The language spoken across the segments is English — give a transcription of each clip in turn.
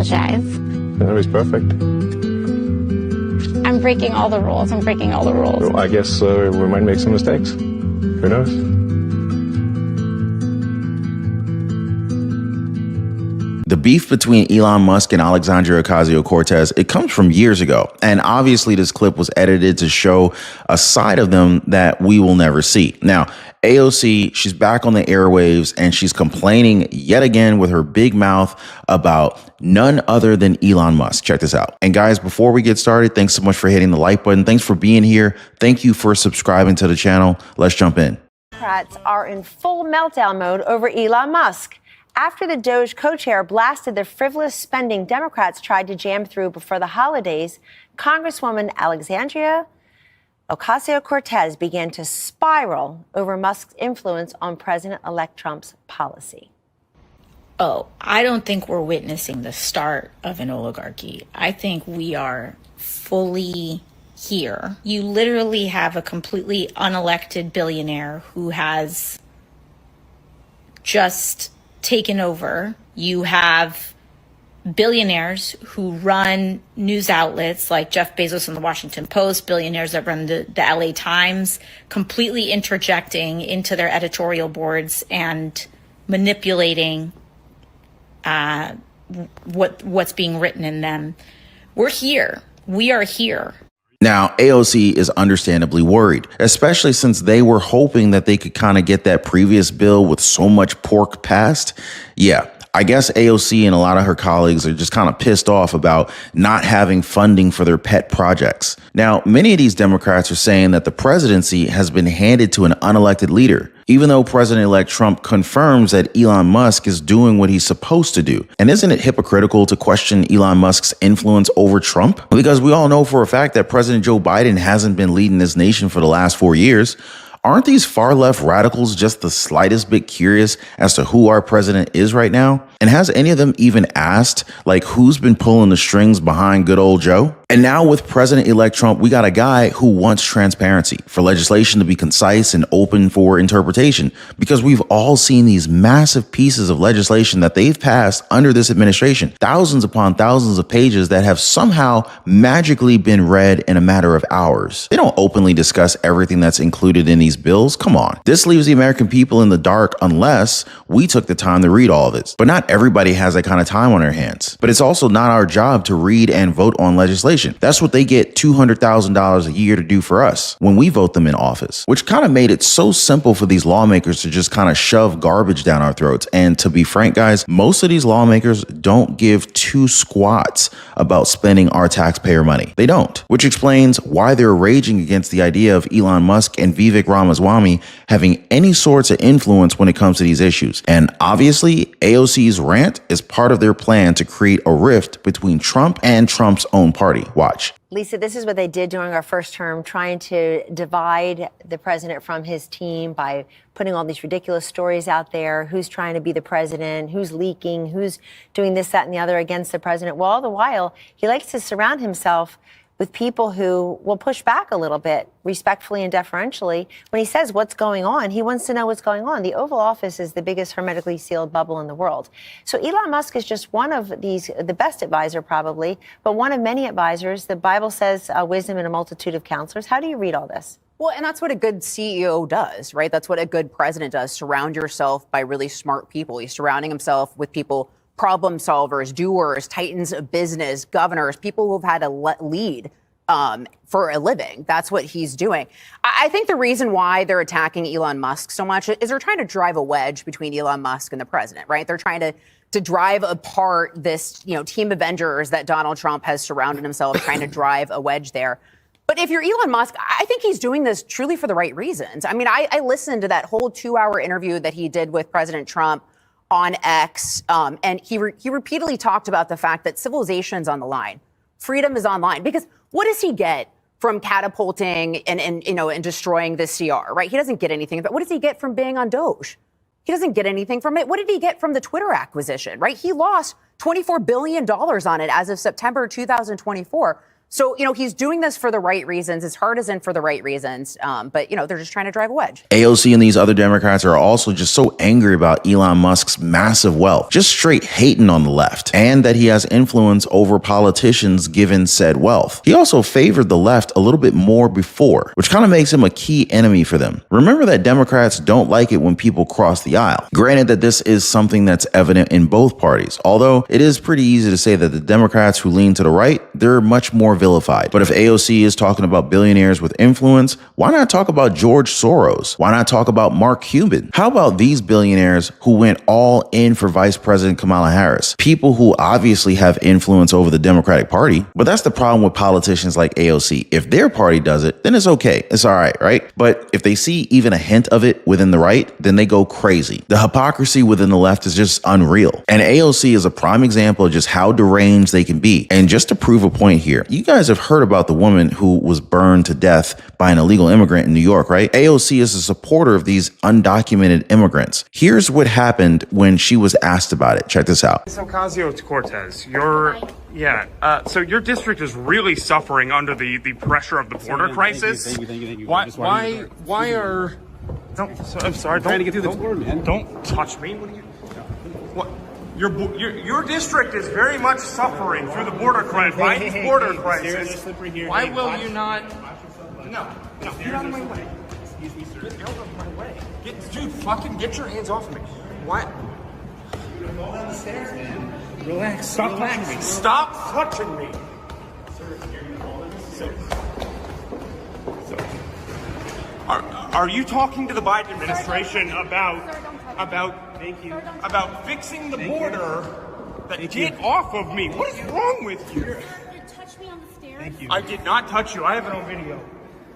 apologize. No, he's perfect. I'm breaking all the rules. Well, I guess we might make some mistakes. Who knows? The beef between Elon Musk and Alexandria Ocasio-Cortez, it comes from years ago. And obviously this clip was edited to show a side of them that we will never see. Now, AOC, she's back on the airwaves and she's complaining yet again with her big mouth about none other than Elon Musk. Check this out. And guys, before we get started, thanks so much for hitting the like button. Thanks for being here. Thank you for subscribing to the channel. Let's jump in. Democrats are in full meltdown mode over Elon Musk. After the Doge co-chair blasted the frivolous spending Democrats tried to jam through before the holidays, Congresswoman Alexandria Ocasio-Cortez began to spiral over Musk's influence on President-elect Trump's policy. Oh, I don't think we're witnessing the start of an oligarchy. I think we are fully here. You literally have a completely unelected billionaire who has just taken over. You have billionaires who run news outlets like Jeff Bezos and the Washington Post, billionaires that run the LA Times, completely interjecting into their editorial boards and manipulating what's being written in them. We're here. We are here. Now, AOC is understandably worried, especially since they were hoping that they could kind of get that previous bill with so much pork passed. Yeah, I guess AOC and a lot of her colleagues are just kind of pissed off about not having funding for their pet projects. Now, many of these Democrats are saying that the presidency has been handed to an unelected leader, even though President-elect Trump confirms that Elon Musk is doing what he's supposed to do. And isn't it hypocritical to question Elon Musk's influence over Trump? Because we all know for a fact that President Joe Biden hasn't been leading this nation for the last 4 years. Aren't these far-left radicals just the slightest bit curious as to who our president is right now? And has any of them even asked, like, who's been pulling the strings behind good old Joe? And now with President-elect Trump, we got a guy who wants transparency, for legislation to be concise and open for interpretation, because we've all seen these massive pieces of legislation that they've passed under this administration, thousands upon thousands of pages that have somehow magically been read in a matter of hours. They don't openly discuss everything that's included in these bills. Come on. This leaves the American people in the dark unless we took the time to read all of it. But not everybody has that kind of time on their hands. But it's also not our job to read and vote on legislation. That's what they get $200,000 a year to do for us when we vote them in office, which kind of made it so simple for these lawmakers to just kind of shove garbage down our throats. And to be frank, guys, most of these lawmakers don't give two squats about spending our taxpayer money. They don't, which explains why they're raging against the idea of Elon Musk and Vivek Ramaswamy having any sorts of influence when it comes to these issues. And obviously, AOC's rant is part of their plan to create a rift between Trump and Trump's own party. Watch. Lisa, this is what they did during our first term, trying to divide the president from his team by putting all these ridiculous stories out there. Who's trying to be the president? Who's leaking? Who's doing this, that, and the other against the president? Well, all the while, he likes to surround himself with people who will push back a little bit, respectfully and deferentially. When he says what's going on, he wants to know what's going on. The Oval Office is the biggest hermetically sealed bubble in the world. So Elon Musk is just one of these, the best advisor probably, but one of many advisors. The Bible says wisdom in a multitude of counselors. How do you read all this? Well, and that's what a good CEO does, right? That's what a good president does. Surround yourself by really smart people. He's surrounding himself with people, problem solvers, doers, titans of business, governors, people who've had a lead for a living. That's what he's doing. I think the reason why they're attacking Elon Musk so much is they're trying to drive a wedge between Elon Musk and the president, right? They're trying to drive apart this, team of Avengers that Donald Trump has surrounded himself, trying to drive a wedge there. But if you're Elon Musk, I think he's doing this truly for the right reasons. I mean, I listened to that whole 2-hour interview that he did with President Trump on X, and he repeatedly talked about the fact that civilization's on the line. Freedom is online. Because what does he get from catapulting and destroying the CR, right? He doesn't get anything. But what does he get from being on Doge? He doesn't get anything from it. What did he get from the Twitter acquisition, right? He lost $24 billion on it as of September 2024. So, he's doing this for the right reasons. His heart isn't for the right reasons. But, they're just trying to drive a wedge. AOC and these other Democrats are also just so angry about Elon Musk's massive wealth, just straight hating on the left, and that he has influence over politicians given said wealth. He also favored the left a little bit more before, which kind of makes him a key enemy for them. Remember that Democrats don't like it when people cross the aisle. Granted that this is something that's evident in both parties, although it is pretty easy to say that the Democrats who lean to the right, they're much more vilified. But if AOC is talking about billionaires with influence, why not talk about George Soros? Why not talk about Mark Cuban? How about these billionaires who went all in for Vice President Kamala Harris? People who obviously have influence over the Democratic Party. But that's the problem with politicians like AOC. If their party does it, then it's okay. It's all right? But if they see even a hint of it within the right, then they go crazy. The hypocrisy within the left is just unreal. And AOC is a prime example of just how deranged they can be. And just to prove a point here, you guys have heard about the woman who was burned to death by an illegal immigrant in New York, right? AOC is a supporter of these undocumented immigrants. Here's what happened when she was asked about it. Check this out. Ocasio-Cortez, so your district is really suffering under the pressure of the border crisis. Thank you. Why are... I'm sorry. Trying to get through the tour, man. Don't touch me. What? Your district is very much suffering through the border crisis. Why will you not? No, get out of my way. Excuse me, sir. Get out of my way. Dude, fucking get your hands off of me. What? Go down the stairs, man. Relax. Stop touching me. Stop touching me. Are you talking to the Biden administration about fixing the border? Get off of me! What is wrong with you? You touched me on the stairs. Thank you. I did not touch you. I have it on video.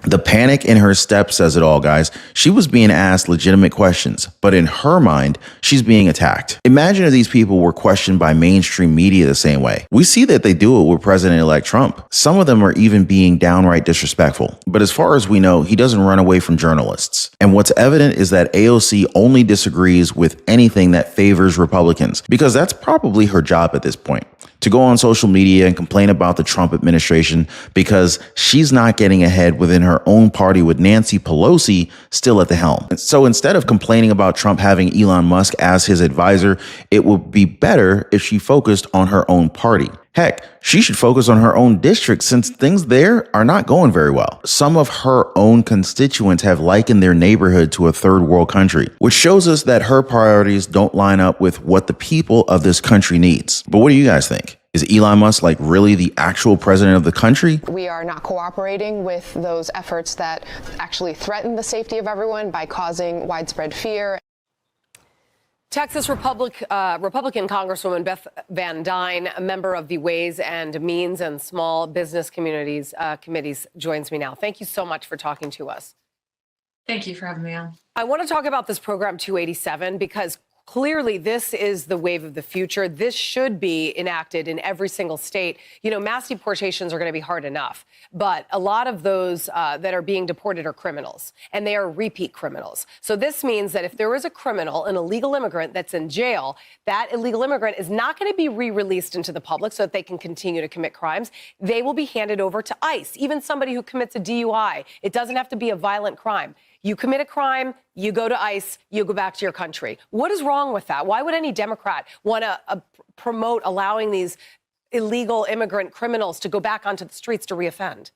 The panic in her step says it all, guys. She was being asked legitimate questions, but in her mind, she's being attacked. Imagine if these people were questioned by mainstream media the same way. We see that they do it with President-elect Trump. Some of them are even being downright disrespectful. But as far as we know, he doesn't run away from journalists. And what's evident is that AOC only disagrees with anything that favors Republicans, because that's probably her job at this point. To go on social media and complain about the Trump administration because she's not getting ahead within her own party with Nancy Pelosi still at the helm. And so instead of complaining about Trump having Elon Musk as his advisor, it would be better if she focused on her own party. Heck, she should focus on her own district since things there are not going very well. Some of her own constituents have likened their neighborhood to a third world country, which shows us that her priorities don't line up with what the people of this country needs. But what do you guys think? Is Elon Musk really the actual president of the country? We are not cooperating with those efforts that actually threaten the safety of everyone by causing widespread fear. Texas Republican Congresswoman Beth Van Dyne, a member of the Ways and Means and Small Business Committees, joins me now. Thank you so much for talking to us. Thank you for having me on. I want to talk about this program 287 because clearly this is the wave of the future. This should be enacted in every single state. You know, mass deportations are going to be hard enough, but a lot of those that are being deported are criminals, and they are repeat criminals. So this means that if there is a criminal, an illegal immigrant that's in jail, that illegal immigrant is not going to be re-released into the public so that they can continue to commit crimes. They will be handed over to ICE, even somebody who commits a DUI. It doesn't have to be a violent crime. You commit a crime, you go to ICE, you go back to your country. What is wrong with that? Why would any Democrat want to promote allowing these illegal immigrant criminals to go back onto the streets to reoffend?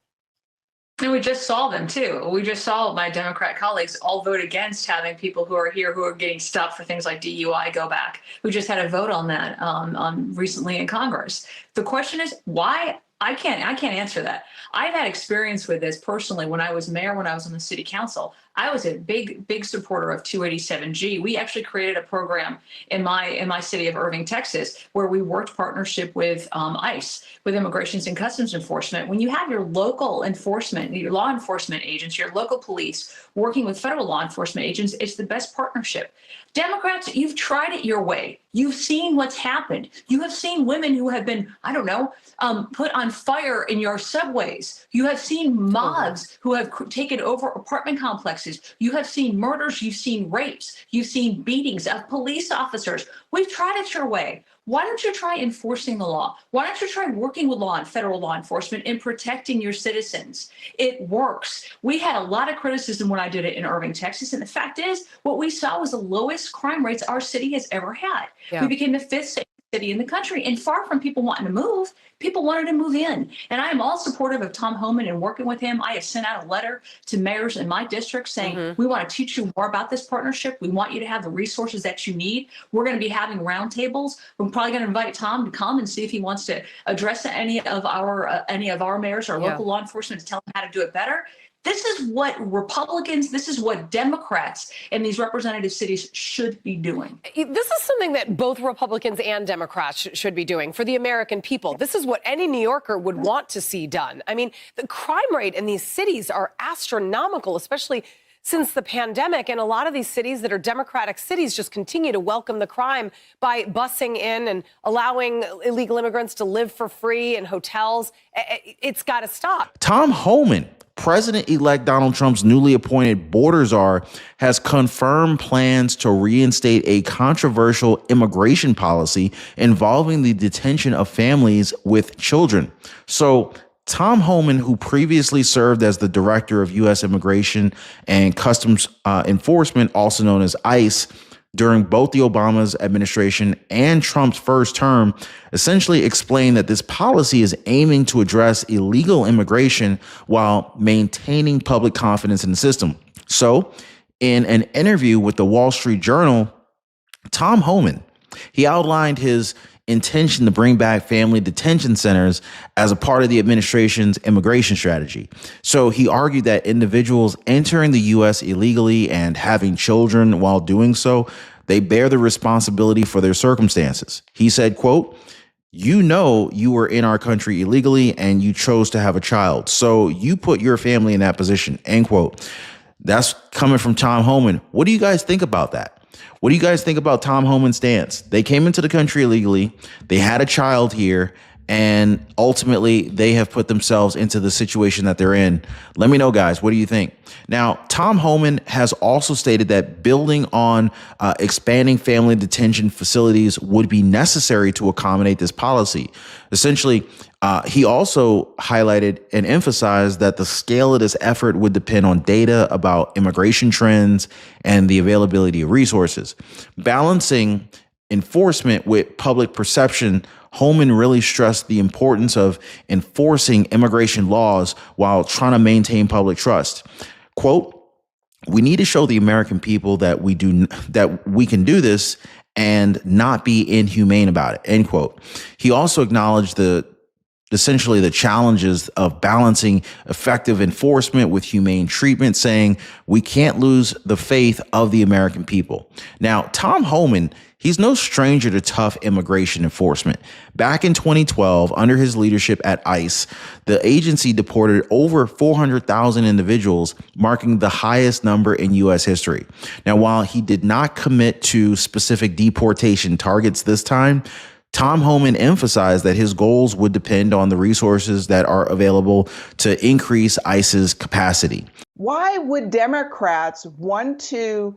And we just saw them, too. We just saw my Democrat colleagues all vote against having people who are here who are getting stopped for things like DUI go back. We just had a vote on that recently in Congress. The question is, why? I can't answer that. I've had experience with this personally when I was mayor, when I was on the city council. I was a big supporter of 287G. We actually created a program in my city of Irving, Texas, where we worked partnership with ICE, with Immigrations and Customs Enforcement. When you have your local enforcement, your law enforcement agents, your local police working with federal law enforcement agents, it's the best partnership. Democrats, you've tried it your way. You've seen what's happened. You have seen women who have been, put on fire in your subways. You have seen mobs who have taken over apartment complexes. cases. You have seen murders, you've seen rapes, you've seen beatings of police officers. We've tried it your way. Why don't you try enforcing the law? Why don't you try working with federal law enforcement in protecting your citizens? It works. We had a lot of criticism when I did it in Irving, Texas. And the fact is, what we saw was the lowest crime rates our city has ever had. Yeah. We became the 5th city in the country. And far from people wanting to move, people wanted to move in. And I am all supportive of Tom Homan and working with him. I have sent out a letter to mayors in my district saying, we want to teach you more about this partnership. We want you to have the resources that you need. We're going to be having roundtables. We're probably going to invite Tom to come and see if he wants to address any of our mayors or local law enforcement to tell them how to do it better. This is what Republicans, this is what Democrats in these representative cities should be doing. This is something that both Republicans and Democrats should be doing for the American people. This is what any New Yorker would want to see done. I mean, the crime rate in these cities are astronomical, especially since the pandemic. And a lot of these cities that are Democratic cities just continue to welcome the crime by busing in and allowing illegal immigrants to live for free in hotels. It's got to stop. Tom Homan, President-elect Donald Trump's newly appointed border czar, has confirmed plans to reinstate a controversial immigration policy involving the detention of families with children. So Tom Homan, who previously served as the director of U.S. Immigration and Customs Enforcement, also known as ICE, during both the Obama's administration and Trump's first term, essentially explained that this policy is aiming to address illegal immigration while maintaining public confidence in the system. So, in an interview with the Wall Street Journal, Tom Homan, he outlined his intention to bring back family detention centers as a part of the administration's immigration strategy. So he argued that individuals entering the U.S. illegally and having children while doing so, they bear the responsibility for their circumstances. He said, quote, "You know you were in our country illegally and you chose to have a child, so you put your family in that position," end quote. That's coming from Tom Homan. What do you guys think about that? What do you guys think about Tom Homan's stance? They came into the country illegally. They had a child here, and ultimately they have put themselves into the situation that they're in. Let me know, guys. What do you think? Now, Tom Homan has also stated that building on expanding family detention facilities would be necessary to accommodate this policy. Essentially, he also highlighted and emphasized that the scale of this effort would depend on data about immigration trends and the availability of resources. Balancing enforcement with public perception, Homan really stressed the importance of enforcing immigration laws while trying to maintain public trust. Quote, "We need to show the American people that we can do this and not be inhumane about it," end quote. He also acknowledged essentially the challenges of balancing effective enforcement with humane treatment, saying we can't lose the faith of the American people. Now, Tom Homan, he's no stranger to tough immigration enforcement. Back in 2012, under his leadership at ICE, the agency deported over 400,000 individuals, marking the highest number in U.S. history. Now, while he did not commit to specific deportation targets this time, Tom Homan emphasized that his goals would depend on the resources that are available to increase ICE's capacity. Why would Democrats want to,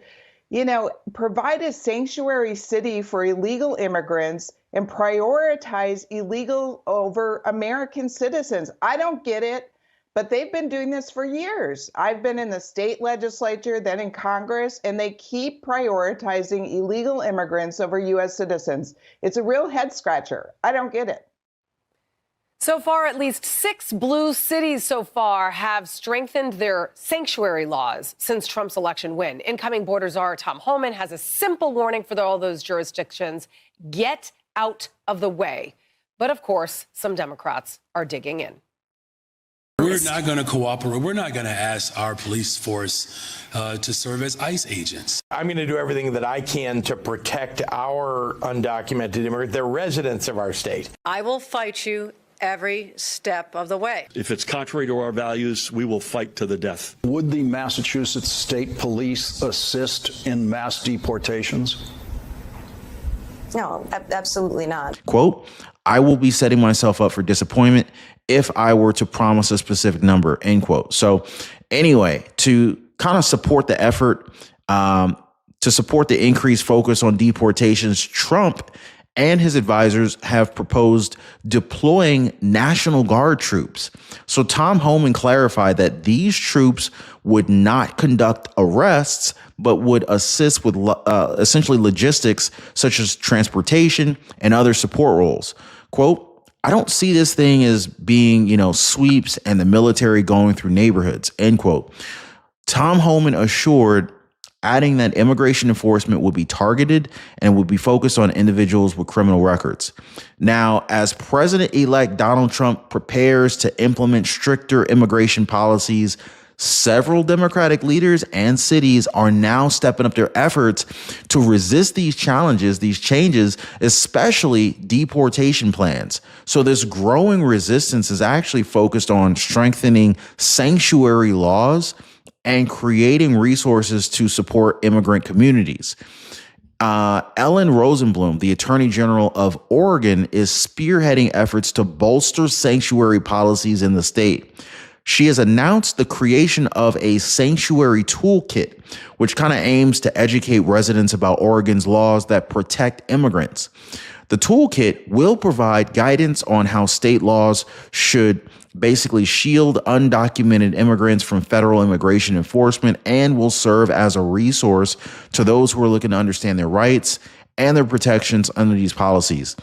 provide a sanctuary city for illegal immigrants and prioritize illegal over American citizens? I don't get it, but they've been doing this for years. I've been in the state legislature, then in Congress, and they keep prioritizing illegal immigrants over U.S. citizens. It's a real head scratcher. I don't get it. So far, at least 6 blue cities so far have strengthened their sanctuary laws since Trump's election win. Incoming border czar Tom Homan has a simple warning for all those jurisdictions: get out of the way. But of course, some Democrats are digging in. We're not going to cooperate. We're not going to ask our police force to serve as ICE agents. I'm going to do everything that I can to protect our undocumented immigrants, the residents of our state. I will fight you every step of the way. If it's contrary to our values, we will fight to the death. Would the Massachusetts State Police assist in mass deportations? No, absolutely not. Quote, "I will be setting myself up for disappointment if I were to promise a specific number," end quote. So anyway, to kind of support the effort to support the increased focus on deportations, Trump and his advisors have proposed deploying National Guard troops. So Tom Homan clarified that these troops would not conduct arrests, but would assist with essentially logistics such as transportation and other support roles. Quote, I don't see this thing as being, sweeps and the military going through neighborhoods, end quote. Tom Homan assured, adding that immigration enforcement will be targeted and will be focused on individuals with criminal records. Now, as President-elect Donald Trump prepares to implement stricter immigration policies, several Democratic leaders and cities are now stepping up their efforts to resist these challenges, these changes, especially deportation plans. So this growing resistance is actually focused on strengthening sanctuary laws and creating resources to support immigrant communities. Ellen Rosenblum, the Attorney General of Oregon, is spearheading efforts to bolster sanctuary policies in the state. She has announced the creation of a sanctuary toolkit, which kind of aims to educate residents about Oregon's laws that protect immigrants. The toolkit will provide guidance on how state laws should basically shield undocumented immigrants from federal immigration enforcement and will serve as a resource to those who are looking to understand their rights and their protections under these policies.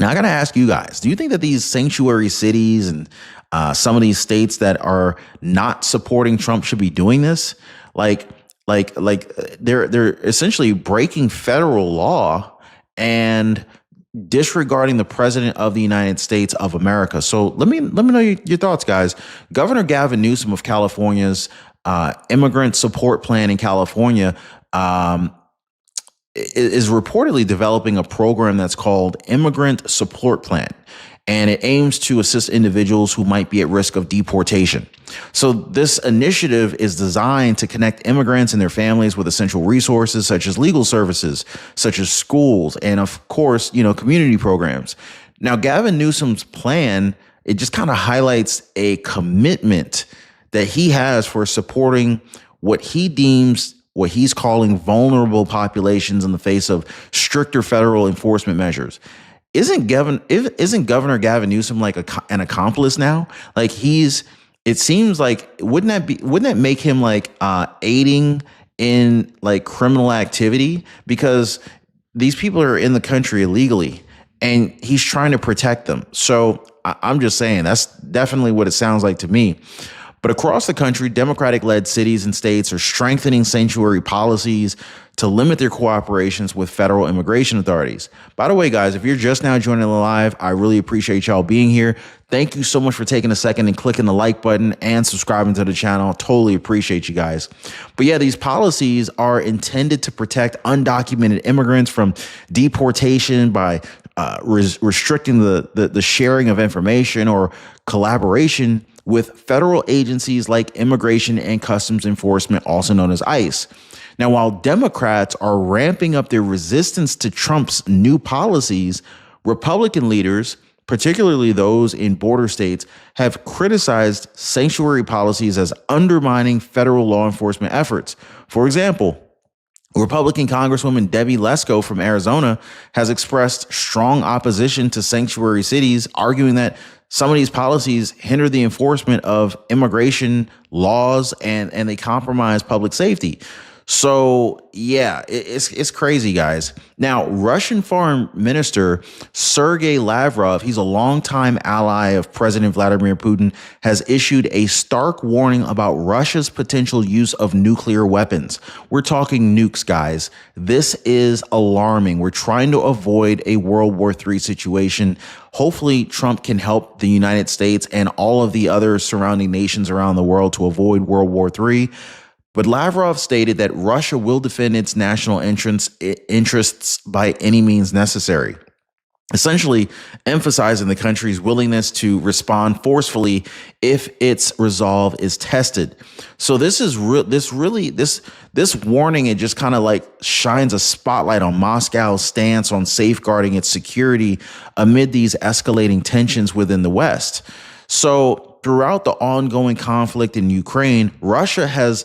Now, I got to ask you guys, do you think that these sanctuary cities and some of these states that are not supporting Trump should be doing this? Like they're essentially breaking federal law and disregarding the president of the United States of America. So let me know your thoughts, guys. Governor Gavin Newsome of California's immigrant support plan in California is reportedly developing a program that's called Immigrant Support Plan, and it aims to assist individuals who might be at risk of deportation. So this initiative is designed to connect immigrants and their families with essential resources such as legal services, such as schools, and of course, community programs. Now, Gavin Newsom's plan, it just kind of highlights a commitment that he has for supporting what he deems, what he's calling vulnerable populations in the face of stricter federal enforcement measures. Isn't Governor Gavin Newsom like an accomplice now? Like it seems like, wouldn't that make him like aiding in like criminal activity? Because these people are in the country illegally and he's trying to protect them. So I'm just saying that's definitely what it sounds like to me. But across the country, Democratic-led cities and states are strengthening sanctuary policies to limit their cooperations with federal immigration authorities. By the way, guys, if you're just now joining the live, I really appreciate y'all being here. Thank you so much for taking a second and clicking the like button and subscribing to the channel. Totally appreciate you guys. But yeah, these policies are intended to protect undocumented immigrants from deportation by restricting the sharing of information or collaboration with federal agencies like Immigration and Customs Enforcement, also known as ICE. Now, while Democrats are ramping up their resistance to Trump's new policies, Republican leaders, particularly those in border states, have criticized sanctuary policies as undermining federal law enforcement efforts. For example, Republican Congresswoman Debbie Lesko from Arizona has expressed strong opposition to sanctuary cities, arguing that some of these policies hinder the enforcement of immigration laws and they compromise public safety. So, yeah, it's crazy, guys. Now, Russian Foreign Minister Sergei Lavrov, he's a longtime ally of President Vladimir Putin, has issued a stark warning about Russia's potential use of nuclear weapons. We're talking nukes, guys. This is alarming. We're trying to avoid a World War III situation. Hopefully, Trump can help the United States and all of the other surrounding nations around the world to avoid World War III. But Lavrov stated that Russia will defend its national interests by any means necessary, essentially emphasizing the country's willingness to respond forcefully if its resolve is tested. So this warning, it just kind of like shines a spotlight on Moscow's stance on safeguarding its security amid these escalating tensions within the West. So throughout the ongoing conflict in Ukraine, Russia has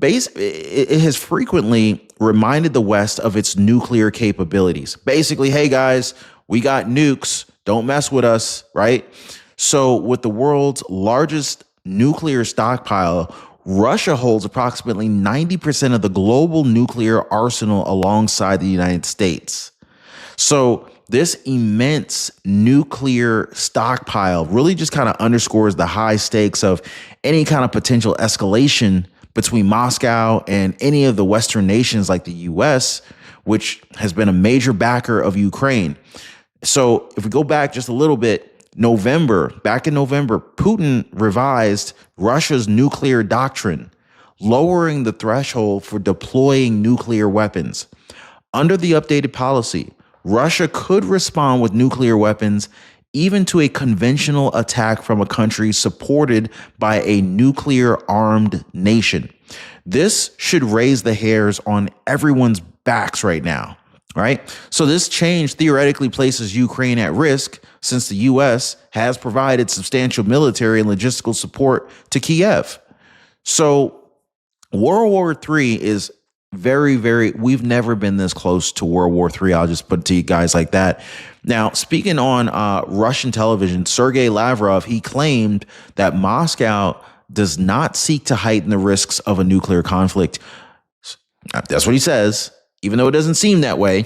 it has frequently reminded the West of its nuclear capabilities. Basically, hey guys, we got nukes, don't mess with us, right? So with the world's largest nuclear stockpile, Russia holds approximately 90% of the global nuclear arsenal alongside the United States. So this immense nuclear stockpile really just kind of underscores the high stakes of any kind of potential escalation between Moscow and any of the Western nations like the US, which has been a major backer of Ukraine. So if we go back just a little bit, back in November, Putin revised Russia's nuclear doctrine, lowering the threshold for deploying nuclear weapons. Under the updated policy, Russia could respond with nuclear weapons even to a conventional attack from a country supported by a nuclear-armed nation. This should raise the hairs on everyone's backs right now, right? So this change theoretically places Ukraine at risk since the U.S. has provided substantial military and logistical support to Kiev. So World War III is we've never been this close to World War III. I'll just put it to you guys like that. Now, speaking on Russian television, Sergei Lavrov, he claimed that Moscow does not seek to heighten the risks of a nuclear conflict. That's what he says, even though it doesn't seem that way.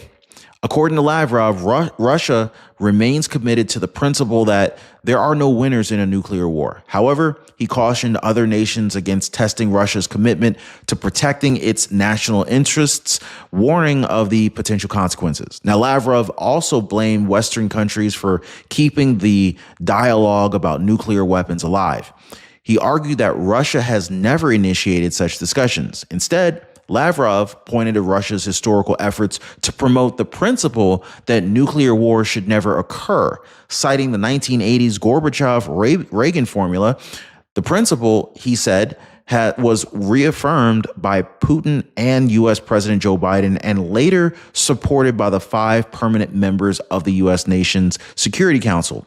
According to Lavrov, Russia remains committed to the principle that there are no winners in a nuclear war. However, he cautioned other nations against testing Russia's commitment to protecting its national interests, warning of the potential consequences. Now, Lavrov also blamed Western countries for keeping the dialogue about nuclear weapons alive. He argued that Russia has never initiated such discussions. Instead, Lavrov pointed to Russia's historical efforts to promote the principle that nuclear war should never occur, citing the 1980s Gorbachev-Reagan formula. The principle, he said, was reaffirmed by Putin and U.S. President Joe Biden and later supported by the 5 permanent members of the U.S. nation's Security Council.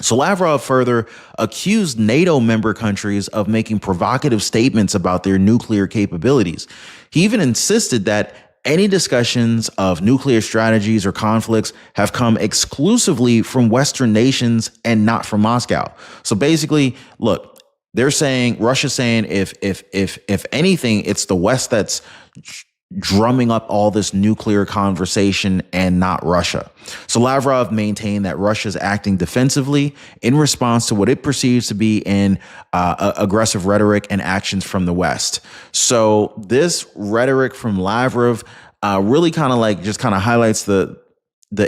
So Lavrov further accused NATO member countries of making provocative statements about their nuclear capabilities. He even insisted that any discussions of nuclear strategies or conflicts have come exclusively from Western nations and not from Moscow. So basically, look, they're saying, Russia's saying if anything, it's the West that's drumming up all this nuclear conversation and not Russia. So Lavrov maintained that Russia's acting defensively in response to what it perceives to be an aggressive rhetoric and actions from the West. So this rhetoric from Lavrov really kind of highlights the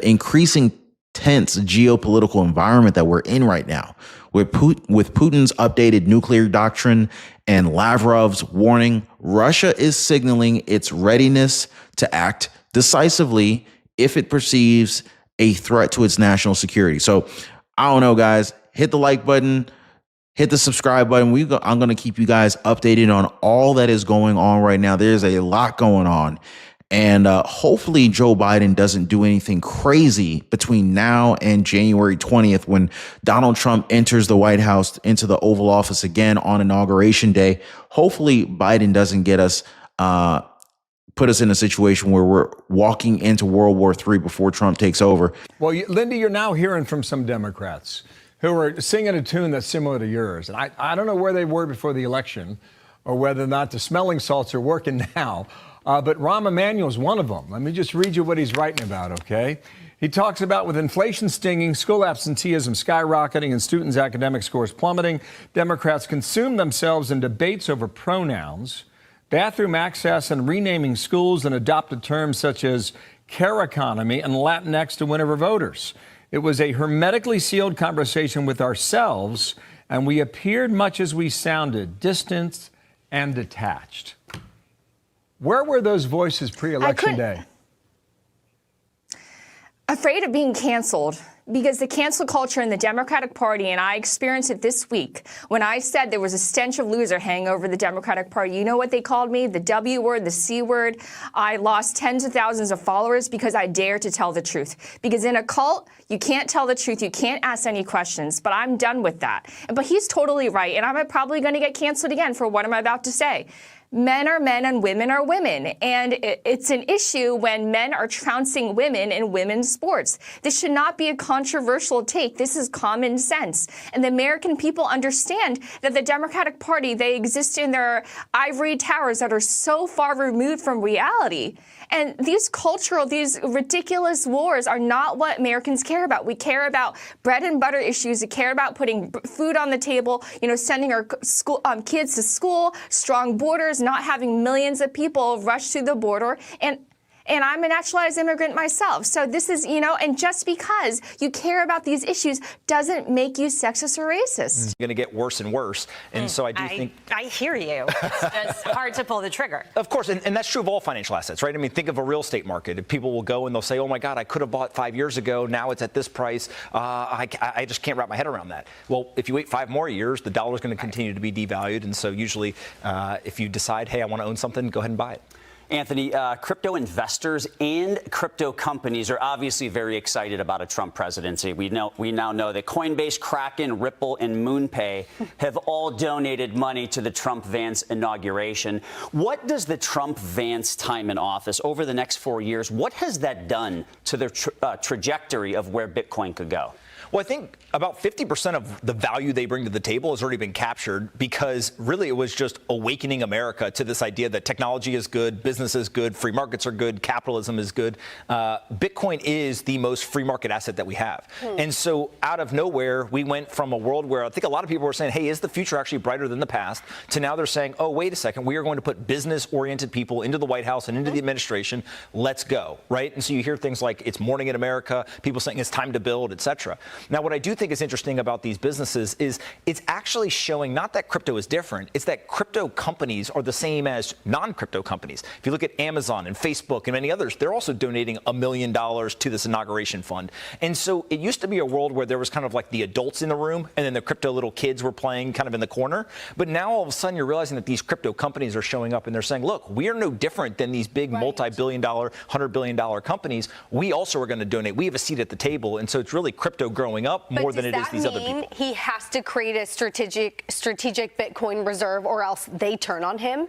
increasing tense geopolitical environment that we're in right now. With Putin's updated nuclear doctrine and Lavrov's warning, Russia is signaling its readiness to act decisively if it perceives a threat to its national security. So I don't know, guys, hit the like button, hit the subscribe button. I'm going to keep you guys updated on all that is going on right now. There's a lot going on. And hopefully Joe Biden doesn't do anything crazy between now and January 20th when Donald Trump enters the White House into the Oval Office again on Inauguration Day. Hopefully Biden doesn't get us, put us in a situation where we're walking into World War III before Trump takes over. Well, Lindy, you're now hearing from some Democrats who are singing a tune that's similar to yours. And I don't know where they were before the election or whether or not the smelling salts are working now. But Rah Emanuel is one of them. Let me just read you what he's writing about, okay? He talks about with inflation stinging, school absenteeism skyrocketing, and students' academic scores plummeting, Democrats consume themselves in debates over pronouns, bathroom access, and renaming schools and adopted terms such as care economy and Latinx to win over voters. It was a hermetically sealed conversation with ourselves, and we appeared much as we sounded, distant and detached. Where were those voices pre-election day? Afraid of being canceled Because the cancel culture in the Democratic Party, and I experienced it this week, when I said there was a stench of loser hanging over the Democratic Party, you know what they called me? The W word, the C word. I lost tens of thousands of followers because I dare to tell the truth. Because in a cult, you can't tell the truth. You can't ask any questions. But I'm done with that. But he's totally right. And I'm probably going to get canceled again for what I'm about to say. Men are men and women are women. And it's an issue when men are trouncing women in women's sports. This should not be a controversial take. This is common sense. And the American people understand that the Democratic Party, they exist in their ivory towers that are so far removed from reality. And these ridiculous wars are not what Americans care about. We care about bread and butter issues. We care about putting food on the table, sending our kids to school, strong borders, not having millions of people rush through the border. And I'm a naturalized immigrant myself. So this is, and just because you care about these issues doesn't make you sexist or racist. It's going to get worse and worse. And so I think. I hear you. It's hard to pull the trigger. Of course. And that's true of all financial assets, right? I mean, think of a real estate market. People will go and they'll say, oh, my God, I could have bought 5 years ago. Now it's at this price. I just can't wrap my head around that. Well, if you wait 5 more years, the dollar is going to continue to be devalued. And so usually if you decide, hey, I want to own something, go ahead and buy it. Anthony, crypto investors and crypto companies are obviously very excited about a Trump presidency. We now know that Coinbase, Kraken, Ripple, and MoonPay have all donated money to the Trump-Vance inauguration. What does the Trump-Vance time in office over the next 4 years, what has that done to the trajectory of where Bitcoin could go? Well, I think about 50% of the value they bring to the table has already been captured because really it was just awakening America to this idea that technology is good, business is good, free markets are good, capitalism is good. Bitcoin is the most free market asset that we have. And so out of nowhere, we went from a world where I think a lot of people were saying, hey, is the future actually brighter than the past? To now they're saying, oh, wait a second, we are going to put business-oriented people into the White House and into the administration. Let's go, right? And so you hear things like it's morning in America, people saying it's time to build, et cetera. Now, what I do think is interesting about these businesses is it's actually showing not that crypto is different, it's that crypto companies are the same as non-crypto companies. If you look at Amazon and Facebook and many others, they're also donating $1 million to this inauguration fund. And so it used to be a world where there was kind of like the adults in the room and then the crypto little kids were playing kind of in the corner. But now all of a sudden you're realizing that these crypto companies are showing up and they're saying, look, we are no different than these big multi-billion dollar, $100 billion companies. We also are going to donate. We have a seat at the table. And so it's really crypto growing up more than it is these other people. He has to create a strategic Bitcoin reserve or else they turn on him?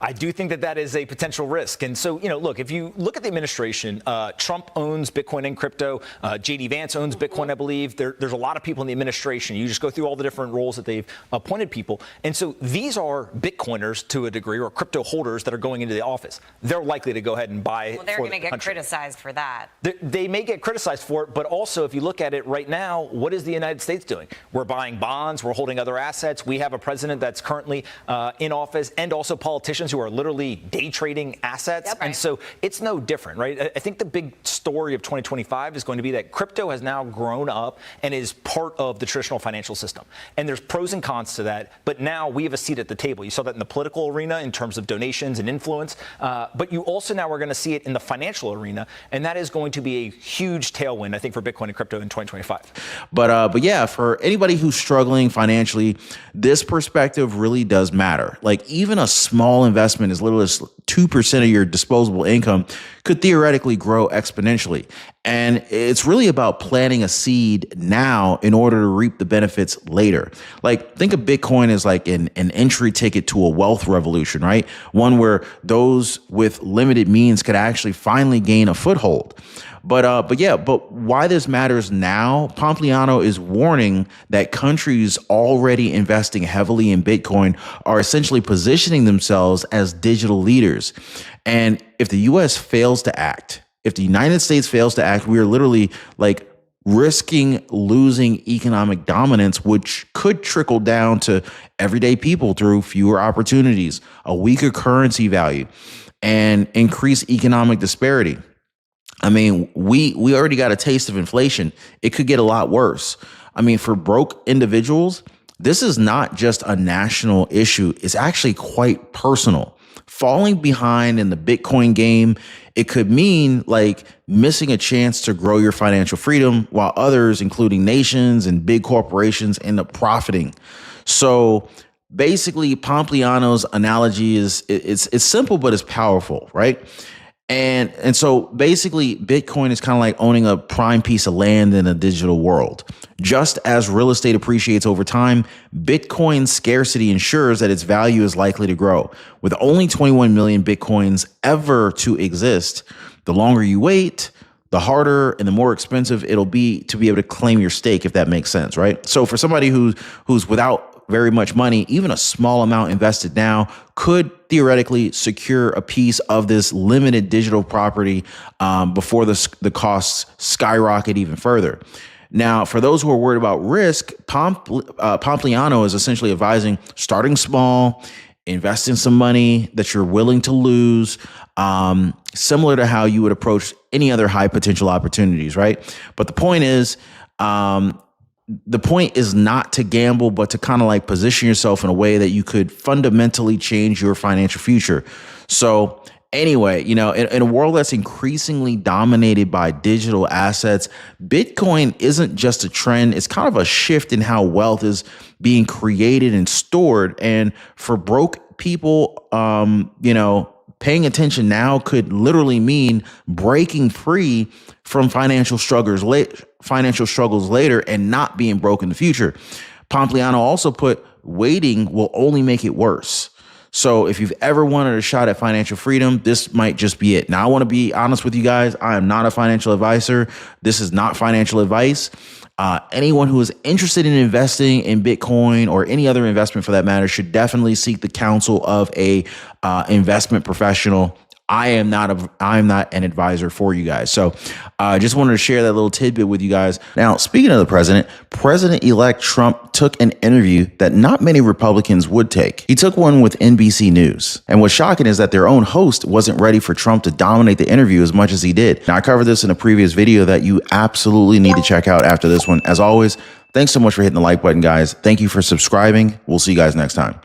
I do think that that is a potential risk. And so, look, if you look at the administration, Trump owns Bitcoin and crypto. J.D. Vance owns Bitcoin, I believe. There's a lot of people in the administration. You just go through all the different roles that they've appointed people. And so these are Bitcoiners to a degree or crypto holders that are going into the office. They're likely to go ahead and buy Well, they're going to get criticized for that. They may get criticized for it, but also if you look at it right now, what is the United States doing? We're buying bonds. We're holding other assets. We have a president that's currently in office and also politicians who are literally day trading assets. Yep. And so it's no different, right? I think the big story of 2025 is going to be that crypto has now grown up and is part of the traditional financial system. And there's pros and cons to that. But now we have a seat at the table. You saw that in the political arena in terms of donations and influence. But you also now are going to see it in the financial arena. And that is going to be a huge tailwind, I think, for Bitcoin and crypto in 2025. But yeah, for anybody who's struggling financially, this perspective really does matter. Like even a small investment as little as 2% of your disposable income could theoretically grow exponentially. And it's really about planting a seed now in order to reap the benefits later. Like think of Bitcoin as like an entry ticket to a wealth revolution, right? One where those with limited means could actually finally gain a foothold. But why this matters now, Pompliano is warning that countries already investing heavily in Bitcoin are essentially positioning themselves as digital leaders. And if the U.S. fails to act, if the United States fails to act, we are literally like risking losing economic dominance, which could trickle down to everyday people through fewer opportunities, a weaker currency value, and increased economic disparity. I mean, we already got a taste of inflation. It could get a lot worse. I mean, for broke individuals, this is not just a national issue. It's actually quite personal. falling behind in the Bitcoin game, it could mean like missing a chance to grow your financial freedom while others, including nations and big corporations, end up profiting. So basically, Pompliano's analogy is it's simple, but it's powerful, right? And so basically, Bitcoin is kind of like owning a prime piece of land in a digital world. Just as real estate appreciates over time, Bitcoin's scarcity ensures that its value is likely to grow. With only 21 million Bitcoins ever to exist, the longer you wait, the harder and the more expensive it'll be to be able to claim your stake, if that makes sense, right? So for somebody who's without very much money, even a small amount invested now could theoretically secure a piece of this limited digital property before the costs skyrocket even further. Now, for those who are worried about risk, Pompliano is essentially advising starting small, investing some money that you're willing to lose, similar to how you would approach any other high potential opportunities, right? But the point is not to gamble, but to kind of like position yourself in a way that you could fundamentally change your financial future. So anyway, in a world that's increasingly dominated by digital assets, Bitcoin isn't just a trend. It's kind of a shift in how wealth is being created and stored. And for broke people, paying attention now could literally mean breaking free from financial struggles later and not being broke in the future. Pompliano also put waiting will only make it worse. So if you've ever wanted a shot at financial freedom, this might just be it. Now, I want to be honest with you guys. I am not a financial advisor. This is not financial advice. Anyone who is interested in investing in Bitcoin or any other investment for that matter should definitely seek the counsel of a investment professional. I am not an advisor for you guys. So I just wanted to share that little tidbit with you guys. Now, speaking of the President-elect Trump took an interview that not many Republicans would take. He took one with NBC News. And what's shocking is that their own host wasn't ready for Trump to dominate the interview as much as he did. Now, I covered this in a previous video that you absolutely need to check out after this one. As always, thanks so much for hitting the like button, guys. Thank you for subscribing. We'll see you guys next time.